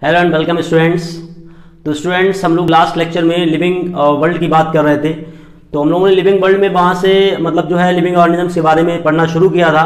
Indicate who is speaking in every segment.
Speaker 1: Hello and welcome students. तो students, हम लोग लास्ट लेक्चर में लिविंग वर्ल्ड की बात कर रहे थे। तो हम लोगों ने लिविंग वर्ल्ड में वहाँ से मतलब जो है लिविंग ऑर्गेनिजम्स के बारे में पढ़ना शुरू किया था।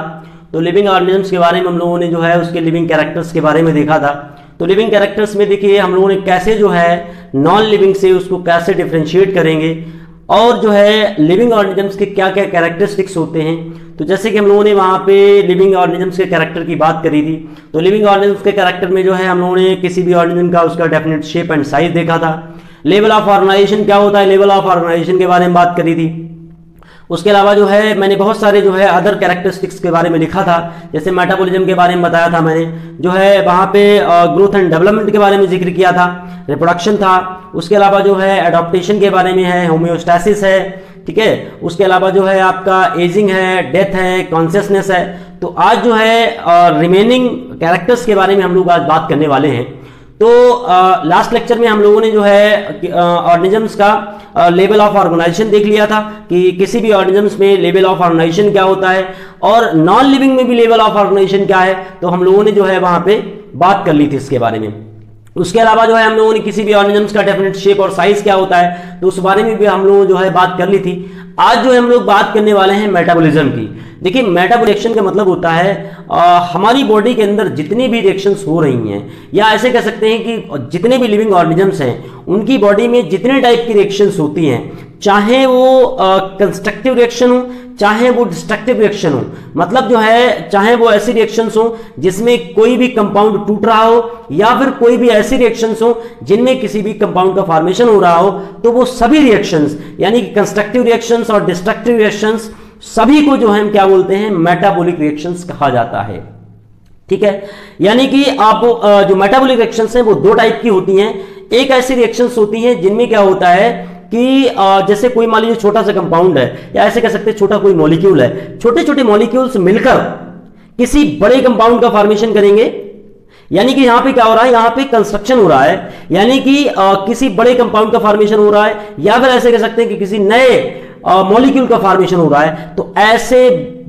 Speaker 1: तो लिविंग ऑर्गेनिजम्स के बारे में हम लोगों ने जो है उसके लिविंग कैरेक्टर्स के बारे में देखा था। तो लिविंग कैरेक्टर्स में देखिए हम लोगों ने कैसे जो है नॉन लिविंग से उसको कैसे डिफ्रेंशिएट करेंगे और जो है लिविंग ऑर्गेनिजम्स के क्या क्या कैरेक्टरिस्टिक्स होते हैं। तो जैसे कि हम लोगों ने वहाँ पे लिविंग ऑर्गेनिजम्स के कैरेक्टर की बात करी थी। तो लिविंग ऑर्गेनिजम्स के कैरेक्टर में जो है हम लोगों ने किसी भी ऑर्गेनिज्म का उसका डेफिनेट शेप एंड साइज देखा था। लेवल ऑफ ऑर्गेनाइजेशन क्या होता है, लेवल ऑफ ऑर्गेनाइजेशन के बारे में बात करी थी। उसके अलावा जो है मैंने बहुत सारे जो है अदर कैरेक्टरिस्टिक्स के बारे में लिखा था। जैसे मेटाबॉलिज्म के बारे में बताया था मैंने, जो है वहाँ पे ग्रोथ एंड डेवलपमेंट के बारे में जिक्र किया था, रिप्रोडक्शन था। उसके अलावा जो है एडॉप्टेशन के बारे में है, होम्योस्टैसिस है, ठीक है। उसके अलावा जो है आपका एजिंग है, डेथ है, कॉन्शियसनेस है। तो आज जो है रिमेनिंग कैरेक्टर्स के बारे में हम लोग आज बात करने वाले हैं। तो लास्ट लेक्चर में हम लोगों ने जो है ऑर्गेनिजम्स का लेवल ऑफ ऑर्गेनाइजेशन देख लिया था कि किसी भी ऑर्गेनिजम्स में लेवल ऑफ ऑर्गेनाइजेशन क्या होता है और नॉन लिविंग में भी लेवल ऑफ ऑर्गेनाइजेशन क्या है। तो हम लोगों ने जो है वहां पे बात कर ली थी इसके बारे में। उसके अलावा जो है हम लोगों ने किसी भी ऑर्गेनिजम्स का डेफिनेट शेप और साइज क्या होता है तो उस बारे में भी हम लोगों जो है बात कर ली थी। आज जो है हम लोग बात करने वाले हैं मेटाबॉलिज्म की। देखिए, मेटाबॉलिक रिएक्शन का मतलब होता है हमारी बॉडी के अंदर जितनी भी रिएक्शंस हो रही हैं, या ऐसे कह सकते हैं कि जितने भी लिविंग ऑर्गेनिजम्स हैं उनकी बॉडी में जितने टाइप की रिएक्शंस होती हैं, चाहे वो कंस्ट्रक्टिव रिएक्शन हो चाहे वो डिस्ट्रक्टिव रिएक्शन हो, मतलब जो है चाहे वो ऐसी रिएक्शंस हो जिसमें कोई भी कंपाउंड टूट रहा हो या फिर कोई भी ऐसी रिएक्शंस हो जिनमें किसी भी कंपाउंड का फॉर्मेशन हो रहा हो, तो वो सभी रिएक्शंस यानी कि कंस्ट्रक्टिव रिएक्शंस और डिस्ट्रक्टिव रिएक्शंस सभी को जो है हम क्या बोलते हैं, मेटाबॉलिक रिएक्शंस कहा जाता है। ठीक है, यानी कि आप जो मेटाबॉलिक रिएक्शंस हैं वो दो टाइप की होती हैं। एक ऐसी रिएक्शंस होती हैं जिनमें क्या होता है कि जैसे कोई मान लीजिए छोटा सा कंपाउंड है या ऐसे कह सकते हैं छोटा कोई मॉलिक्यूल है, छोटे छोटे मॉलिक्यूल्स मिलकर किसी बड़े कंपाउंड का फॉर्मेशन करेंगे। यानी कि यहां पे क्या हो रहा है, यहां पे कंस्ट्रक्शन हो रहा है, यानी कि किसी बड़े कंपाउंड का फॉर्मेशन हो रहा है या फिर ऐसे कह सकते हैं कि किसी नए मॉलिक्यूल का फॉर्मेशन हो रहा है। तो ऐसे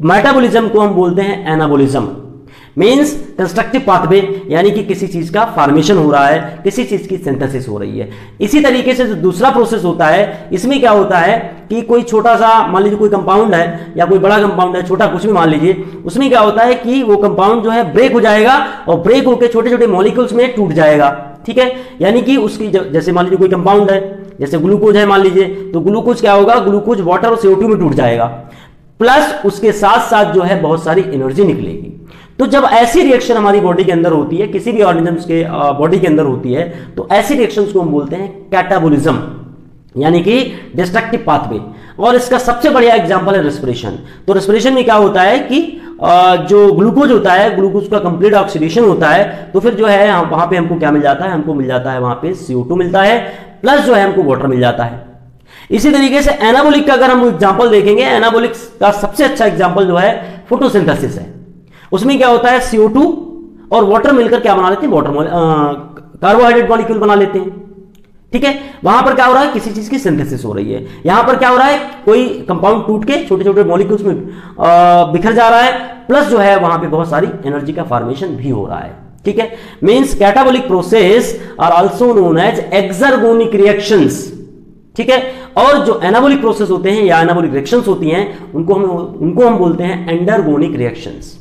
Speaker 1: मेटाबॉलिज्म को हम बोलते हैं एनाबॉलिज्म। मींस कंस्ट्रक्टिव पाथवे, यानी कि किसी चीज का फॉर्मेशन हो रहा है, किसी चीज की सिंथेसिस हो रही है। इसी तरीके से जो दूसरा प्रोसेस होता है, इसमें क्या होता है कि कोई छोटा सा मान लीजिए कोई कंपाउंड है या कोई बड़ा कंपाउंड है, छोटा कुछ भी मान लीजिए, उसमें क्या होता है कि वो कंपाउंड जो है ब्रेक हो जाएगा और ब्रेक होकर छोटे छोटे मॉलिक्यूल्स में टूट जाएगा। ठीक है, यानी कि उसकी जैसे मान लीजिए कोई कंपाउंड है, जैसे ग्लूकोज है मान लीजिए, तो ग्लूकोज क्या होगा, ग्लूकोज वाटर और CO2 में टूट जाएगा, प्लस उसके साथ साथ जो है बहुत सारी एनर्जी निकलेगी। तो जब ऐसी रिएक्शन हमारी बॉडी के अंदर होती है, किसी भी ऑर्गेनिजम्स के बॉडी के अंदर होती है, तो ऐसी रिएक्शंस को हम बोलते हैं कैटाबॉलिज्म, यानी कि डिस्ट्रक्टिव पाथवे। और इसका सबसे बढ़िया एग्जांपल है रेस्पिरेशन। तो रेस्पिरेशन में क्या होता है कि जो ग्लूकोज होता है, ग्लूकोज का कंप्लीट ऑक्सीडेशन होता है, तो फिर जो है वहां पे हमको क्या मिल जाता है, हमको मिल जाता है वहां पे CO2 मिलता है, प्लस जो है हमको वाटर मिल जाता है। इसी तरीके से एनाबॉलिक का अगर हम एग्जांपल देखेंगे, एनाबॉलिक का सबसे अच्छा एग्जांपल जो है फोटोसिंथेसिस है। उसमें क्या होता है, CO2 और वाटर मिलकर क्या बना लेते हैं, कार्बोहाइड्रेट मॉलिक्यूल बना लेते हैं। ठीक है, वहां पर क्या हो रहा है, किसी चीज की सिंथेसिस हो रही है। यहां पर क्या हो रहा है, कोई कंपाउंड टूट के छोटे छोटे मॉलिक्यूल्स में बिखर जा रहा है, प्लस जो है वहां पे बहुत सारी एनर्जी का फॉर्मेशन भी हो रहा है। ठीक है, means catabolic process are also known as exergonic reactions. ठीक है, और जो एनाबॉलिक प्रोसेस होते हैं या एनाबॉलिक रिएक्शंस होती हैं उनको हम बोलते हैं एंडरगोनिक रिएक्शंस।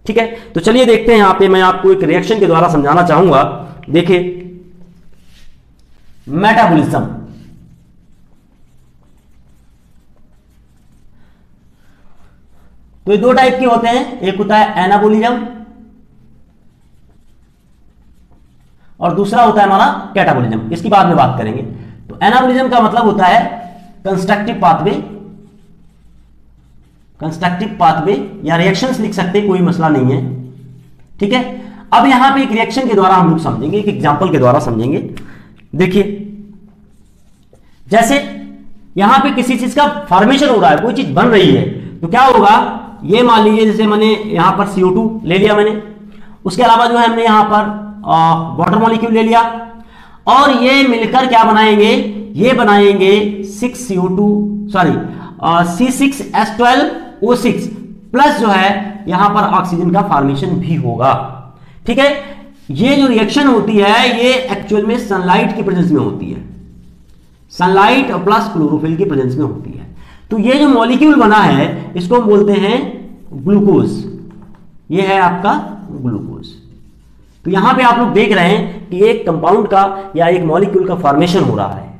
Speaker 1: ठीक है, तो चलिए देखते हैं। यहां पे मैं आपको एक रिएक्शन के द्वारा समझाना चाहूंगा। देखिए, मेटाबॉलिज्म, तो ये दो टाइप के होते हैं, एक होता है एनाबॉलिज्म और दूसरा होता है हमारा कैटाबॉलिज्म। इसकी बाद में बात करेंगे। तो एनाबॉलिज्म का मतलब होता है कंस्ट्रक्टिव पाथवे या रिएक्शंस लिख सकते हैं, कोई मसला नहीं है। ठीक है, अब यहां पे एक रिएक्शन के द्वारा हम लोग समझेंगे, एक एग्जांपल के द्वारा समझेंगे। देखिए, जैसे यहां पे किसी चीज का फॉर्मेशन हो रहा है, कोई चीज बन रही है, तो क्या होगा, ये मान लीजिए जैसे मैंने यहां पर CO2 ले लिया मैंने, उसके अलावा जो है हमने यहां पर वाटर मॉलिक्यूल ले लिया और ये मिलकर क्या बनाएंगे, ये बनाएंगे C6H12O6 प्लस जो है यहां पर ऑक्सीजन का फॉर्मेशन भी होगा। ठीक है, ये जो रिएक्शन होती है ये एक्चुअल में सनलाइट की प्रेजेंस में होती है, सनलाइट और प्लस क्लोरोफिल की प्रेजेंस में होती है। तो ये जो मॉलिक्यूल बना है इसको हम बोलते हैं ग्लूकोज, ये है आपका ग्लूकोज। तो यहां पे आप लोग देख रहे हैं कि एक कंपाउंड का या एक मॉलिक्यूल का फॉर्मेशन हो रहा है,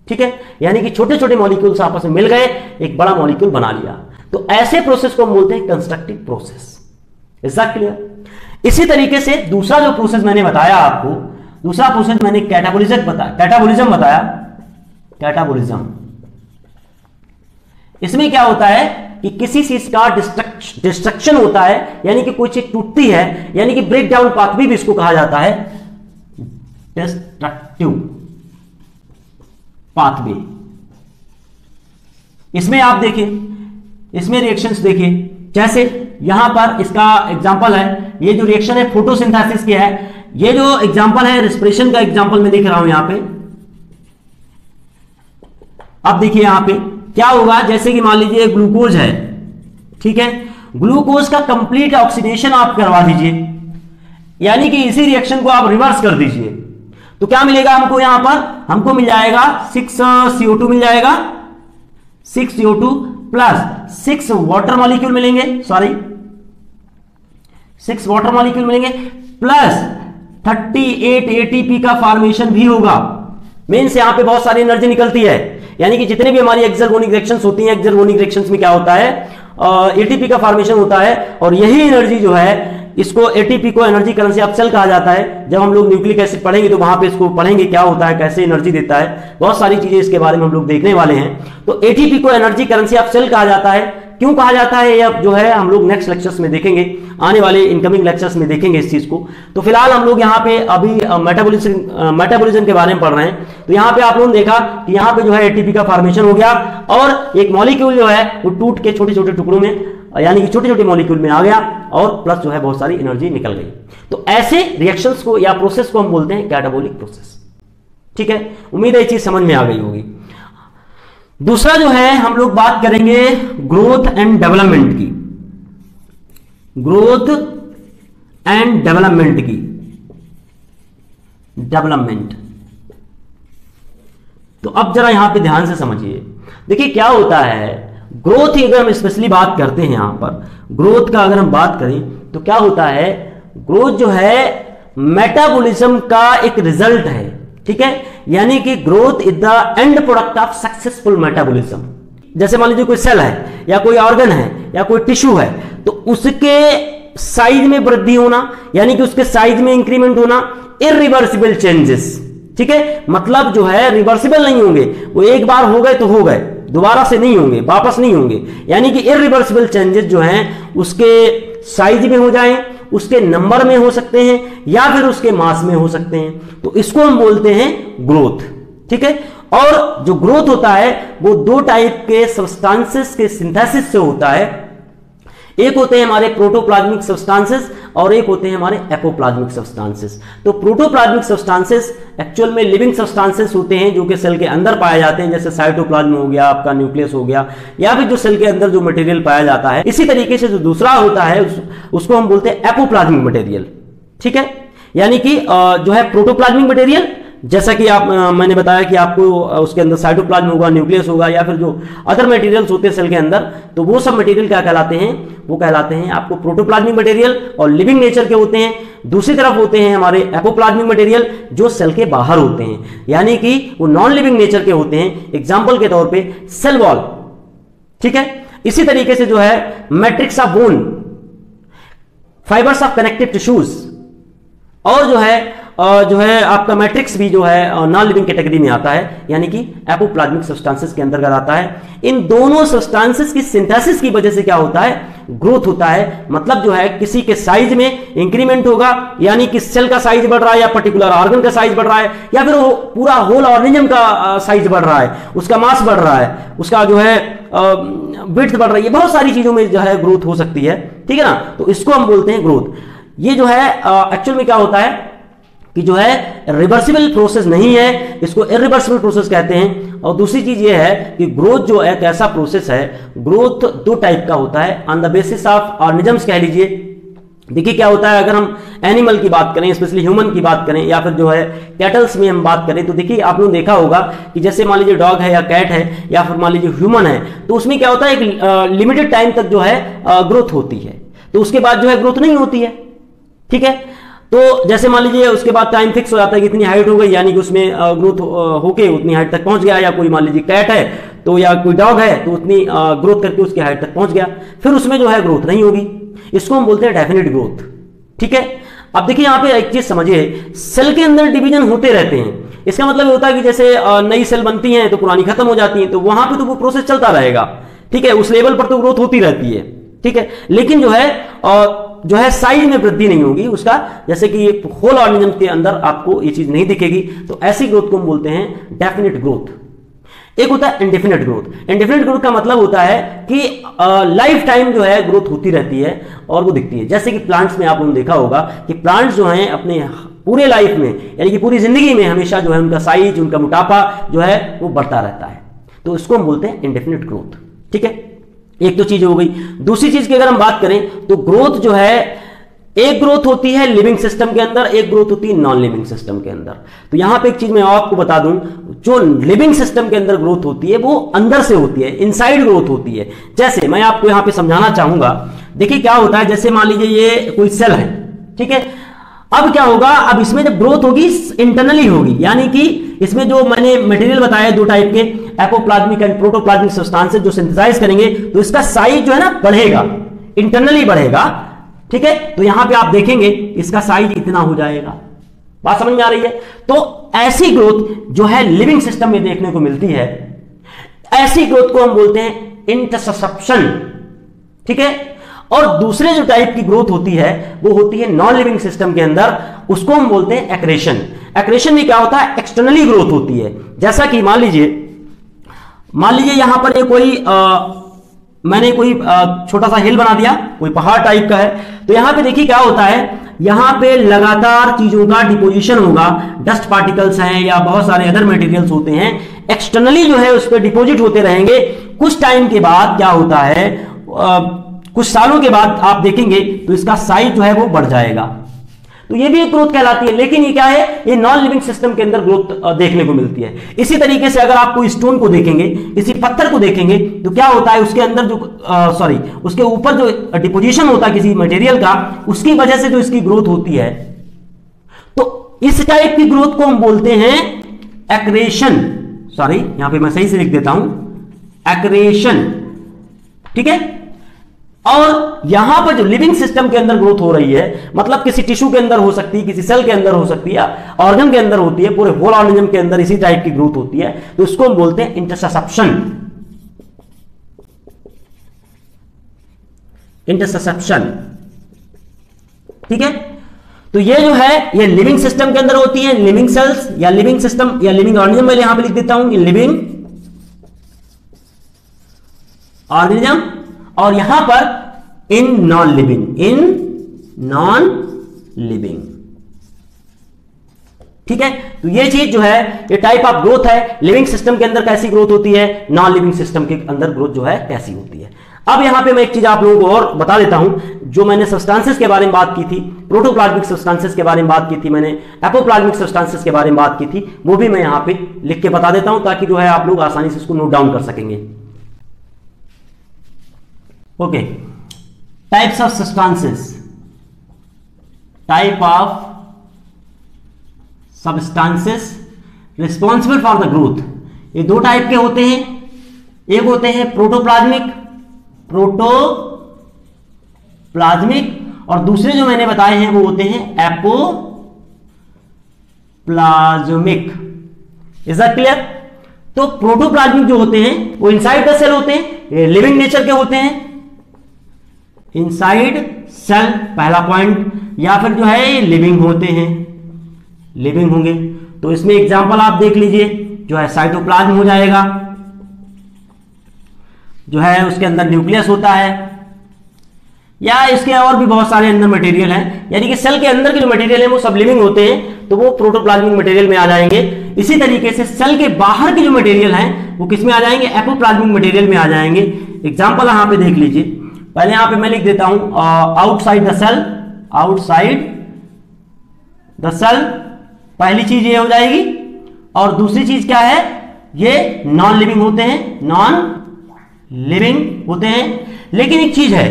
Speaker 1: ठीक है, यानी कि छोटे छोटे मॉलिक्यूल्स आपस में मिल गए, एक बड़ा मॉलिक्यूल बना लिया। तो ऐसे प्रोसेस को हम बोलते हैं constructive process. Is that clear? इसी तरीके से दूसरा जो प्रोसेस मैंने बताया आपको, दूसरा प्रोसेस मैंने कैटाबोलिज्म बताया, कैटाबोलिज्म। इसमें क्या होता है कि किसी चीज का डिस्ट्रक्शन होता है, यानी कि कोई चीज टूटती है, यानी कि ब्रेक डाउन पाथवे भी इसको कहा जाता है डिस्ट्रक्टिव पाथवे। इसमें आप देखिए, इसमें रिएक्शंस देखिए, जैसे यहां पर इसका एग्जांपल है, ये जो रिएक्शन है फोटोसिंथेसिस की है, ये जो एग्जांपल है रेस्पिरेशन का एग्जांपल मैं देख रहा हूं यहां पे। अब देखिए यहां पे क्या होगा, जैसे कि मान लीजिए ग्लूकोज है, ठीक है, ग्लूकोज का कंप्लीट ऑक्सीडेशन आप करवा दीजिए, यानी कि इसी रिएक्शन को आप रिवर्स कर दीजिए, तो क्या मिलेगा हमको यहां पर, हमको मिल जाएगा 6CO2 मिल जाएगा, 6CO2 प्लस 6 वाटर मॉलिक्यूल मिलेंगे, 6 वाटर मॉलिक्यूल मिलेंगे, प्लस 38 ATP का फॉर्मेशन भी होगा। मींस यहां पे बहुत सारी एनर्जी निकलती है, यानी कि जितने भी हमारी एक्सर्गोनिक रिएक्शंस होती हैं, एक्सर्गोनिक रिएक्शंस में क्या होता है, एटीपी का फॉर्मेशन होता है, और यही एनर्जी जो है, इसको एटीपी को एनर्जी करेंसी ऑफ सेल कहा जाता है। जब हम लोग न्यूक्लिक एसिड पढ़ेंगे तो वहां पे इसको पढ़ेंगे क्या होता है, कैसे एनर्जी देता है, बहुत सारी चीजें इसके बारे में हम लोग देखने वाले हैं। तो एटीपी को एनर्जी करेंसी ऑफ सेल कहा जाता है। क्यों कहा जाता है ये जो है हम लोग नेक्स्ट लेक्चर्स में देखेंगे, आने वाले इनकमिंग लेक्चर्स में देखेंगे इस चीज को। तो फिलहाल हम लोग यहाँ पे अभी मेटाबॉलिज्म के बारे में पढ़ रहे हैं। तो यहाँ पे आप लोगों ने देखा कि यहाँ पे जो है एटीपी का फॉर्मेशन हो गया, और एक मॉलिक्यूल जो है वो टूट के छोटे छोटे टुकड़ों में, यानी कि छोटे छोटे मॉलिक्यूल में आ गया, और प्लस जो है बहुत सारी एनर्जी निकल गई। तो ऐसे रिएक्शंस को या प्रोसेस को हम बोलते हैं कैटाबोलिक प्रोसेस। ठीक है, उम्मीद है ये चीज समझ में आ गई होगी। दूसरा जो है हम लोग बात करेंगे ग्रोथ एंड डेवलपमेंट की, ग्रोथ एंड डेवलपमेंट की, डेवलपमेंट। तो अब जरा यहां पे ध्यान से समझिए, देखिए क्या होता है, ग्रोथ की अगर हम स्पेशली बात करते हैं, यहां पर ग्रोथ का अगर हम बात करें तो क्या होता है, ग्रोथ जो है मेटाबॉलिज्म का एक रिजल्ट है, ठीक है, यानी कि growth is the end product of successful metabolism. जैसे मान लीजिए कोई सेल है या कोई ऑर्गन है या कोई टिश्यू है, तो उसके साइज में वृद्धि होना, यानी कि उसके साइज में इंक्रीमेंट होना, इरिवर्सिबल चेंजेस, ठीक है, मतलब जो है रिवर्सिबल नहीं होंगे, वो एक बार हो गए तो हो गए, दोबारा से नहीं होंगे, वापस नहीं होंगे, यानी कि इरिवर्सिबल चेंजेस जो हैं उसके साइज में हो जाएं, उसके नंबर में हो सकते हैं, या फिर उसके मास में हो सकते हैं। तो इसको हम बोलते हैं ग्रोथ, ठीक है। और जो ग्रोथ होता है वो दो टाइप के सब्सटेंसेस के सिंथेसिस से होता है, एक होते हैं हमारे प्रोटोप्लाज्मिक सब्सटेंसेस और एक होते हैं हमारे एपोप्लाज्मिक सब्सटेंसेस। तो प्रोटोप्लाज्मिक सब्सटेंसेस एक्चुअल में लिविंग सब्सटेंसेस होते हैं जो कि सेल के अंदर पाए जाते हैं, जैसे साइटोप्लाज्म हो गया, आपका न्यूक्लियस हो गया, या फिर जो सेल के अंदर जो मटेरियल पाया जाता है। इसी तरीके से जो दूसरा होता है उसको हम बोलते हैं एपोप्लाज्मिक मटेरियल, ठीक है, यानी कि जो है प्रोटोप्लाज्मिक मटेरियल, जैसा कि मैंने बताया कि आपको उसके अंदर साइटोप्लाज्म होगा, न्यूक्लियस होगा, या फिर जो अदर मटेरियल्स होते हैं सेल के अंदर, तो वो सब मटेरियल क्या कहलाते हैं, वो कहलाते हैं आपको प्रोटोप्लाज्मिक मटेरियल, और लिविंग नेचर के होते हैं। दूसरी तरफ होते हैं हमारे एपोप्लाज्मिक मटेरियल जो सेल के बाहर होते हैं, यानी कि वो नॉन लिविंग नेचर के होते हैं। एग्जाम्पल के तौर पर सेल वॉल, ठीक है। इसी तरीके से जो है matrix of bone, fibres of connective tissues, और जो है आपका मैट्रिक्स भी जो है नॉन लिविंग कैटेगरी में आता है, यानी कि एपोप्लाज्मिक सब्सटेंसेस के अंतर्गत आता है। इन दोनों सब्सटेंसेस की सिंथेसिस की वजह से क्या होता है, ग्रोथ होता है। मतलब जो है किसी के साइज में इंक्रीमेंट होगा, यानी कि सेल का साइज बढ़ रहा है, या पर्टिकुलर ऑर्गन का साइज बढ़ रहा है, या फिर वो पूरा होल ऑर्गेनिज्म का साइज बढ़ रहा है, उसका मास बढ़ रहा है, उसका जो है विड्थ बढ़ रही है, बहुत सारी चीजों में जो है ग्रोथ हो सकती है, ठीक है ना। तो इसको हम बोलते हैं ग्रोथ। ये जो है एक्चुअल में क्या होता है कि जो है रिवर्सिबल प्रोसेस नहीं है, इसको इरिवर्सिबल प्रोसेस कहते हैं। और दूसरी चीज ये है कि ग्रोथ जो एक ऐसा प्रोसेस है, ग्रोथ दो टाइप का होता है, on the basis of organisms कह लीजिए, देखिए क्या होता है, अगर हम एनिमल की बात करें, स्पेशली ह्यूमन की बात करें, या फिर जो है कैटल्स में हम बात करें, तो देखिए आप लोगों ने देखा होगा कि जैसे मान लीजिए डॉग है या कैट है या फिर मान लीजिए ह्यूमन है, तो उसमें क्या होता है, एक लिमिटेड टाइम तक जो है ग्रोथ होती है, तो उसके बाद जो है ग्रोथ नहीं होती है। ठीक है, तो जैसे मान लीजिए उसके बाद टाइम फिक्स हो जाता है कि इतनी हाइट हो गई, यानी कि उसमें ग्रोथ होके उतनी हाइट तक पहुंच गया, या कोई मान लीजिए कैट है तो या कोई डॉग है तो उतनी ग्रोथ करके उसकी हाइट तक पहुंच गया, फिर उसमें जो है ग्रोथ नहीं होगी। इसको हम बोलते हैं डेफिनेट ग्रोथ। ठीक है, अब देखिए यहां पे एक चीज समझिए, सेल के अंदर डिवीजन होते रहते हैं। इसका मतलब ये होता है कि जैसे नई सेल बनती हैं तो पुरानी खत्म हो जाती हैं, तो वहां पे तो वो प्रोसेस चलता रहेगा। ठीक है, उस लेवल पर तो ग्रोथ होती रहती है। ठीक है, लेकिन जो है साइज में वृद्धि नहीं होगी उसका, जैसे कि एक होल ऑर्गेनिज्म के अंदर आपको ये चीज नहीं दिखेगी, तो ऐसी ग्रोथ को हम बोलते हैं डेफिनेट ग्रोथ। एक होता है इंडेफिनेट ग्रोथ। इंडेफिनेट ग्रोथ का मतलब होता है कि लाइफ टाइम जो है ग्रोथ होती रहती है और वो दिखती है। जैसे कि प्लांट्स में आप लोगों ने देखा होगा कि प्लांट्स जो हैं अपने पूरे लाइफ में, यानी कि पूरी जिंदगी में हमेशा जो है उनका साइज, उनका मोटापा जो है वो बढ़ता रहता है, तो इसको हम बोलते हैं इंडेफिनेट ग्रोथ। ठीक है, एक तो चीज हो गई। दूसरी चीज की अगर हम बात करें तो ग्रोथ जो है, एक ग्रोथ होती है लिविंग सिस्टम के अंदर, एक ग्रोथ होती है नॉन लिविंग सिस्टम के अंदर। तो यहां पे एक चीज मैं आपको बता दूं, जो लिविंग सिस्टम के अंदर ग्रोथ होती है वो अंदर से होती है, इनसाइड ग्रोथ होती है। जैसे मैं आपको यहां पे समझाना चाहूंगा, देखिए क्या होता है, जैसे मान लीजिए ये कोई सेल है। ठीक है, अब क्या होगा, अब इसमें जब ग्रोथ होगी इंटरनली होगी, यानी कि इसमें जो मैंने मटेरियल बताया दो टाइप के, एपोप्लाज्मिक एंड प्रोटोप्लाज्मिक सब्सटेंसेस, जो सिंथेसाइज करेंगे तो इसका साइज जो है ना बढ़ेगा, इंटरनली बढ़ेगा। ठीक है, तो यहां पे आप देखेंगे इसका साइज इतना हो जाएगा। बात समझ में आ रही है? तो ऐसी ग्रोथ जो है लिविंग सिस्टम में देखने को मिलती है, ऐसी ग्रोथ को हम बोलते हैं इंटरसेप्शन। ठीक है, और दूसरे जो टाइप की ग्रोथ होती है वो होती है नॉन लिविंग सिस्टम के अंदर, उसको हम बोलते हैं एक्रेशन। एक्रेशन में क्या होता है, एक्सटर्नली ग्रोथ होती है। जैसा कि मान लीजिए यहां पर मैंने कोई छोटा सा हिल बना दिया, कोई पहाड़ टाइप का है, तो यहां पे देखिए क्या होता है, यहां पे लगातार चीजों का डिपोजिशन होगा, डस्ट पार्टिकल्स हैं या बहुत सारे अदर मटेरियल्स होते हैं, एक्सटर्नली जो है उस पर डिपोजिट होते रहेंगे। कुछ टाइम के बाद क्या होता है, कुछ सालों के बाद आप देखेंगे तो इसका साइज जो है वो बढ़ जाएगा, तो ये भी एक ग्रोथ कहलाती है। लेकिन ये क्या है, ये नॉन लिविंग सिस्टम के अंदर ग्रोथ देखने को मिलती है। इसी तरीके से अगर आप कोई स्टोन को देखेंगे, किसी पत्थर को देखेंगे, तो क्या होता है, उसके अंदर उसके ऊपर जो डिपोजिशन होता है किसी मटेरियल का, उसकी वजह से जो इसकी ग्रोथ होती है, तो इस टाइप की ग्रोथ को हम बोलते हैं एक्रेशन। यहां पे मैं सही से लिख देता हूं, एक्रेशन। ठीक है, और यहां पर जो लिविंग सिस्टम के अंदर ग्रोथ हो रही है, मतलब किसी टिश्यू के अंदर हो सकती है, किसी सेल के अंदर हो सकती है, ऑर्गन के अंदर होती है, पूरे होल ऑर्गेनिज्म के अंदर इसी टाइप की ग्रोथ होती है, तो इसको हम बोलते हैं इंटरसेप्शन। इंटरसेप्शन। ठीक है, तो ये जो है ये लिविंग सिस्टम के अंदर होती है, लिविंग सेल्स या लिविंग सिस्टम या लिविंग ऑर्गेनिज्म, मैं यहां पे लिख देता हूं लिविंग ऑर्गेनिज्म, और यहां पर इन नॉन लिविंग। ठीक है, तो ये चीज जो है, ये टाइप ऑफ ग्रोथ है। लिविंग सिस्टम के अंदर कैसी ग्रोथ होती है, नॉन लिविंग सिस्टम के अंदर ग्रोथ जो है कैसी होती है। अब यहां पे मैं एक चीज आप लोगों को और बता देता हूं, जो मैंने सब्सटेंसेस के बारे में बात की थी, प्रोटोप्लाज्मिक सब्सटेंसेस के बारे में बात की थी मैंने, एपोप्लाज्मिक सब्सटेंसेस के बारे में बात की थी, वो भी मैं यहां पे लिख के बता देता हूं, ताकि जो है आप लोग आसानी से इसको नोट डाउन कर सकेंगे। Okay, types of substances, type of substances responsible for the growth। ये दो टाइप के होते हैं, एक होते हैं प्रोटोप्लाज्मिक और दूसरे जो मैंने बताए हैं वो होते हैं एपोप्लाज्मिक। Is that clear? तो प्रोटोप्लाज्मिक जो होते हैं वो इनसाइड द सेल होते हैं, ये लिविंग नेचर के होते हैं, इनसाइड सेल पहला पॉइंट, या फिर जो है लिविंग होते हैं, लिविंग होंगे। तो इसमें एग्जांपल आप देख लीजिए, जो है साइटोप्लाज्म हो जाएगा, जो है उसके अंदर न्यूक्लियस होता है, या इसके और भी बहुत सारे अंदर मटेरियल हैं, यानी कि सेल के अंदर के जो मटेरियल है वो सब लिविंग होते हैं, तो वो प्रोटोप्लाज्मिक मटेरियल में आ जाएंगे। इसी तरीके से सेल के बाहर के जो मटेरियल हैं वो किस में आ जाएंगे, एपोप्लाज्मिक मटेरियल में आ जाएंगे। एग्जाम्पल यहां पे देख लीजिए, पहले यहां पे मैं लिख देता हूं outside the cell, outside the cell, पहली चीज ये हो जाएगी। और दूसरी चीज क्या है, ये नॉन लिविंग होते हैं, नॉन लिविंग होते हैं। लेकिन एक चीज है,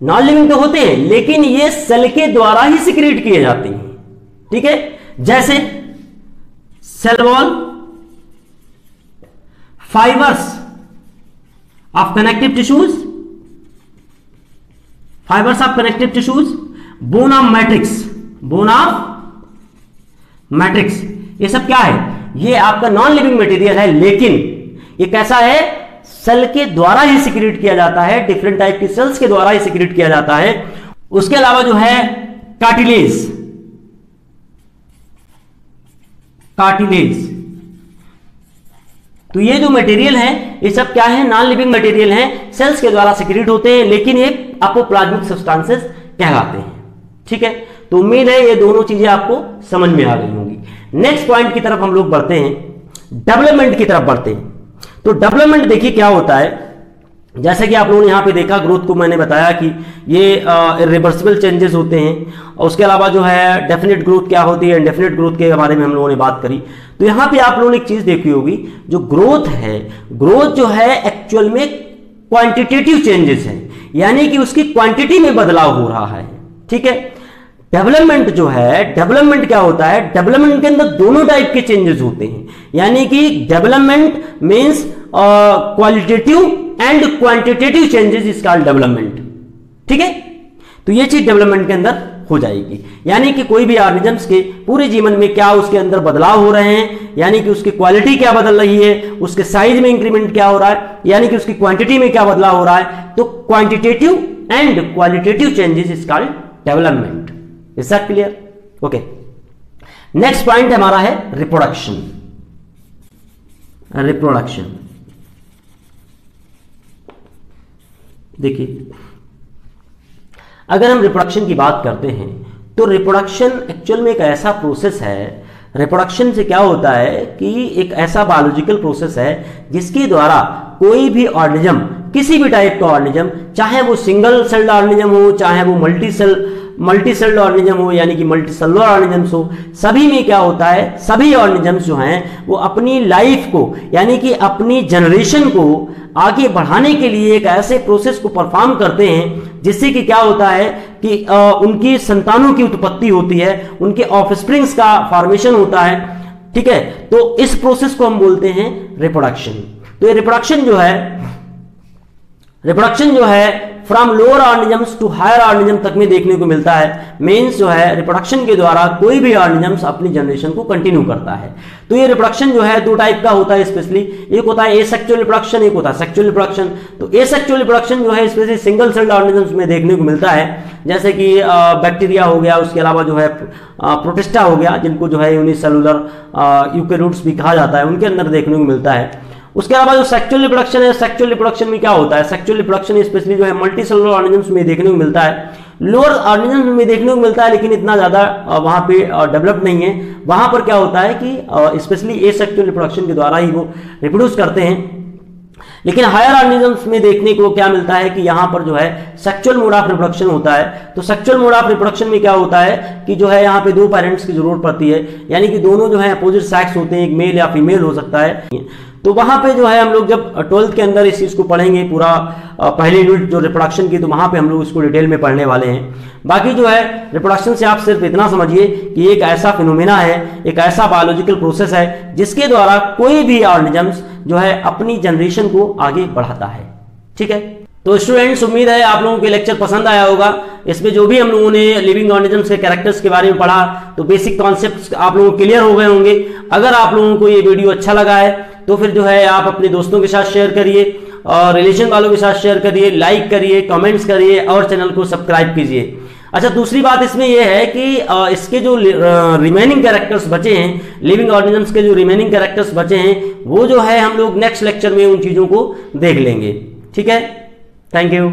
Speaker 1: नॉन लिविंग तो होते हैं लेकिन ये सेल के द्वारा ही सिक्रीट किए जाते हैं, ठीक है। जैसे cell wall, fibres of connective tissues, fibres of connective tissues, bone of matrix, bone of matrix, ये सब क्या है, ये आपका नॉन लिविंग मटेरियल है लेकिन ये कैसा है, सेल के द्वारा ही सिक्रीट किया जाता है, डिफरेंट टाइप की सेल्स के द्वारा ही सिक्रीट किया जाता है। उसके अलावा जो है कार्टिलेज, कार्टिलेज, तो ये जो मटेरियल है ये सब क्या है, नॉन लिविंग मटेरियल है, सेल्स के द्वारा सिक्रीट होते हैं लेकिन ये अपोप्लाज्मिक सब्सटेंसेस कहलाते हैं, ठीक है। तो उम्मीद है ये दोनों चीजें आपको समझ में आ गई होंगी। नेक्स्ट पॉइंट की तरफ हम लोग बढ़ते हैं, डेवलपमेंट की तरफ बढ़ते हैं। तो डेवलपमेंट देखिए क्या होता है, जैसे कि आप लोगों ने यहां पे देखा, ग्रोथ को मैंने बताया कि ये इरिवर्सिबल चेंजेस होते हैं। और उसके अलावा जो है डेफिनेट ग्रोथ क्या होती है, इनडेफिनेट ग्रोथ के बारे में हम लोगों ने बात करी। तो यहां पे आप लोगों ने एक चीज देखी होगी, जो ग्रोथ है, ग्रोथ जो है एक्चुअल में क्वांटिटेटिव चेंजेस है, यानी कि उसकी क्वांटिटी में बदलाव हो रहा है, ठीक है। डेवलपमेंट जो है, डेवलपमेंट क्या होता है, डेवलपमेंट के अंदर दोनों टाइप के चेंजेस होते हैं, यानी कि development means qualitative and quantitative changes is called development, ठीक है। तो ये चीज डेवलपमेंट के अंदर हो जाएगी, यानी कि कोई भी ऑर्गेनिजम्स के पूरे जीवन में क्या उसके अंदर बदलाव हो रहे हैं, यानी कि उसकी क्वालिटी क्या बदल रही है, उसके साइज में इंक्रीमेंट क्या हो रहा है, यानी कि उसकी क्वांटिटी में क्या बदलाव हो रहा है। तो quantitative and qualitative changes is called development. Is that clear? Okay, next point हमारा है रिप्रोडक्शन। रिप्रोडक्शन देखिए, अगर हम रिप्रोडक्शन की बात करते हैं तो रिप्रोडक्शन एक्चुअल में एक ऐसा प्रोसेस है, रिप्रोडक्शन से क्या होता है कि एक ऐसा बायोलॉजिकल प्रोसेस है जिसके द्वारा कोई भी ऑर्गेनिज्म, किसी भी टाइप का ऑर्गेनिज्म, चाहे वो सिंगल सेल्ड ऑर्गेनिज्म हो, चाहे वो मल्टी सेल्ड ऑर्गेनिज्म हो, यानी कि मल्टी सेलुलर ऑर्गेनिजम्स हो, सभी में क्या होता है, सभी ऑर्गेनिजम्स जो हैं वो अपनी लाइफ को, यानी कि अपनी जनरेशन को आगे बढ़ाने के लिए एक ऐसे प्रोसेस को परफॉर्म करते हैं जिससे कि क्या होता है कि उनकी संतानों की उत्पत्ति होती है, उनके ऑफस्प्रिंग्स का फॉर्मेशन होता है, ठीक है। तो इस प्रोसेस को हम बोलते हैं रिप्रोडक्शन। तो ये रिप्रोडक्शन जो है from lower organisms to higher organism तक में देखने को मिलता है। मींस जो है रिप्रोडक्शन के द्वारा कोई भी ऑर्गेनिजम्स अपनी जनरेशन को कंटिन्यू करता है। तो ये रिप्रोडक्शन जो है दो टाइप का होता है स्पेशली, एक होता है एसेक्सुअल रिप्रोडक्शन, एक होता है सेक्सुअल रिप्रोडक्शन। तो एसेक्सुअल रिप्रोडक्शन जो है स्पेशली सिंगल सेल्ड ऑर्गेनिजम्स में देखने को मिलता है, जैसे कि बैक्टीरिया हो गया, उसके अलावा जो है प्रोटिस्टा हो गया, जिनको जो है यूनिसेलुलर यूकेरियोट्स भी कहा जाता है, उनके अंदर देखने को मिलता है। उसके अलावा जो सेक्सुअल रिप्रोडक्शन है, सेक्सुअल रिप्रोडक्शन में क्या होता है, सेक्सुअल रिप्रोडक्शन स्पेशली जो है मल्टी सेलुलर ऑर्गेनिजम्स में देखने को मिलता है, लोअर ऑर्गेनिजम्स में देखने को मिलता है, लेकिन इतना ज्यादा वहां पे डेवलप नहीं है। वहां पर क्या होता है कि स्पेशली एसेक्सुअल रिप्रोडक्शन के द्वारा ही वो रिप्रोड्यूस करते हैं। लेकिन हायर ऑर्गेनिजम्स में देखने को क्या मिलता है कि यहाँ पर जो है सेक्सुअल मोड ऑफ रिप्रोडक्शन होता है। तो सेक्सुअल मोड ऑफ रिप्रोडक्शन में क्या होता है कि जो है यहाँ पे दो पेरेंट्स की जरूरत पड़ती है, यानी कि दोनों जो है अपोजिट सेक्स होते हैं, एक मेल या फीमेल हो सकता है। तो वहां पे जो है हम लोग जब 12th के अंदर इस चीज को पढ़ेंगे, पूरा पहली यूनिट जो रिप्रोडक्शन की, तो वहां पे हम लोग इसको डिटेल में पढ़ने वाले हैं। बाकी जो है रिप्रोडक्शन से आप सिर्फ इतना समझिए कि एक ऐसा फिनोमेना है, एक ऐसा बायोलॉजिकल प्रोसेस है जिसके द्वारा कोई भी ऑर्गेनिजम्स जो है अपनी जनरेशन को आगे बढ़ाता है, ठीक है। तो स्टूडेंट्स, उम्मीद है आप लोगों को लेक्चर पसंद आया होगा। इसमें जो भी हम लोगों ने लिविंग ऑर्गेनिजम्स के कैरेक्टर्स के बारे में पढ़ा, तो बेसिक कॉन्सेप्ट्स आप लोगों को क्लियर हो गए होंगे। अगर आप लोगों को ये वीडियो अच्छा लगा है तो फिर जो है आप अपने दोस्तों के साथ शेयर करिए और रिलेशन वालों के साथ शेयर करिए, लाइक करिए, कमेंट्स करिए और चैनल को सब्सक्राइब कीजिए। अच्छा, दूसरी बात इसमें यह है कि इसके जो रिमेनिंग कैरेक्टर्स बचे हैं, लिविंग ऑर्गेनिजम्स के जो रिमेनिंग कैरेक्टर्स बचे हैं, वो जो है हम लोग नेक्स्ट लेक्चर में उन चीजों को देख लेंगे, ठीक है। Thank you.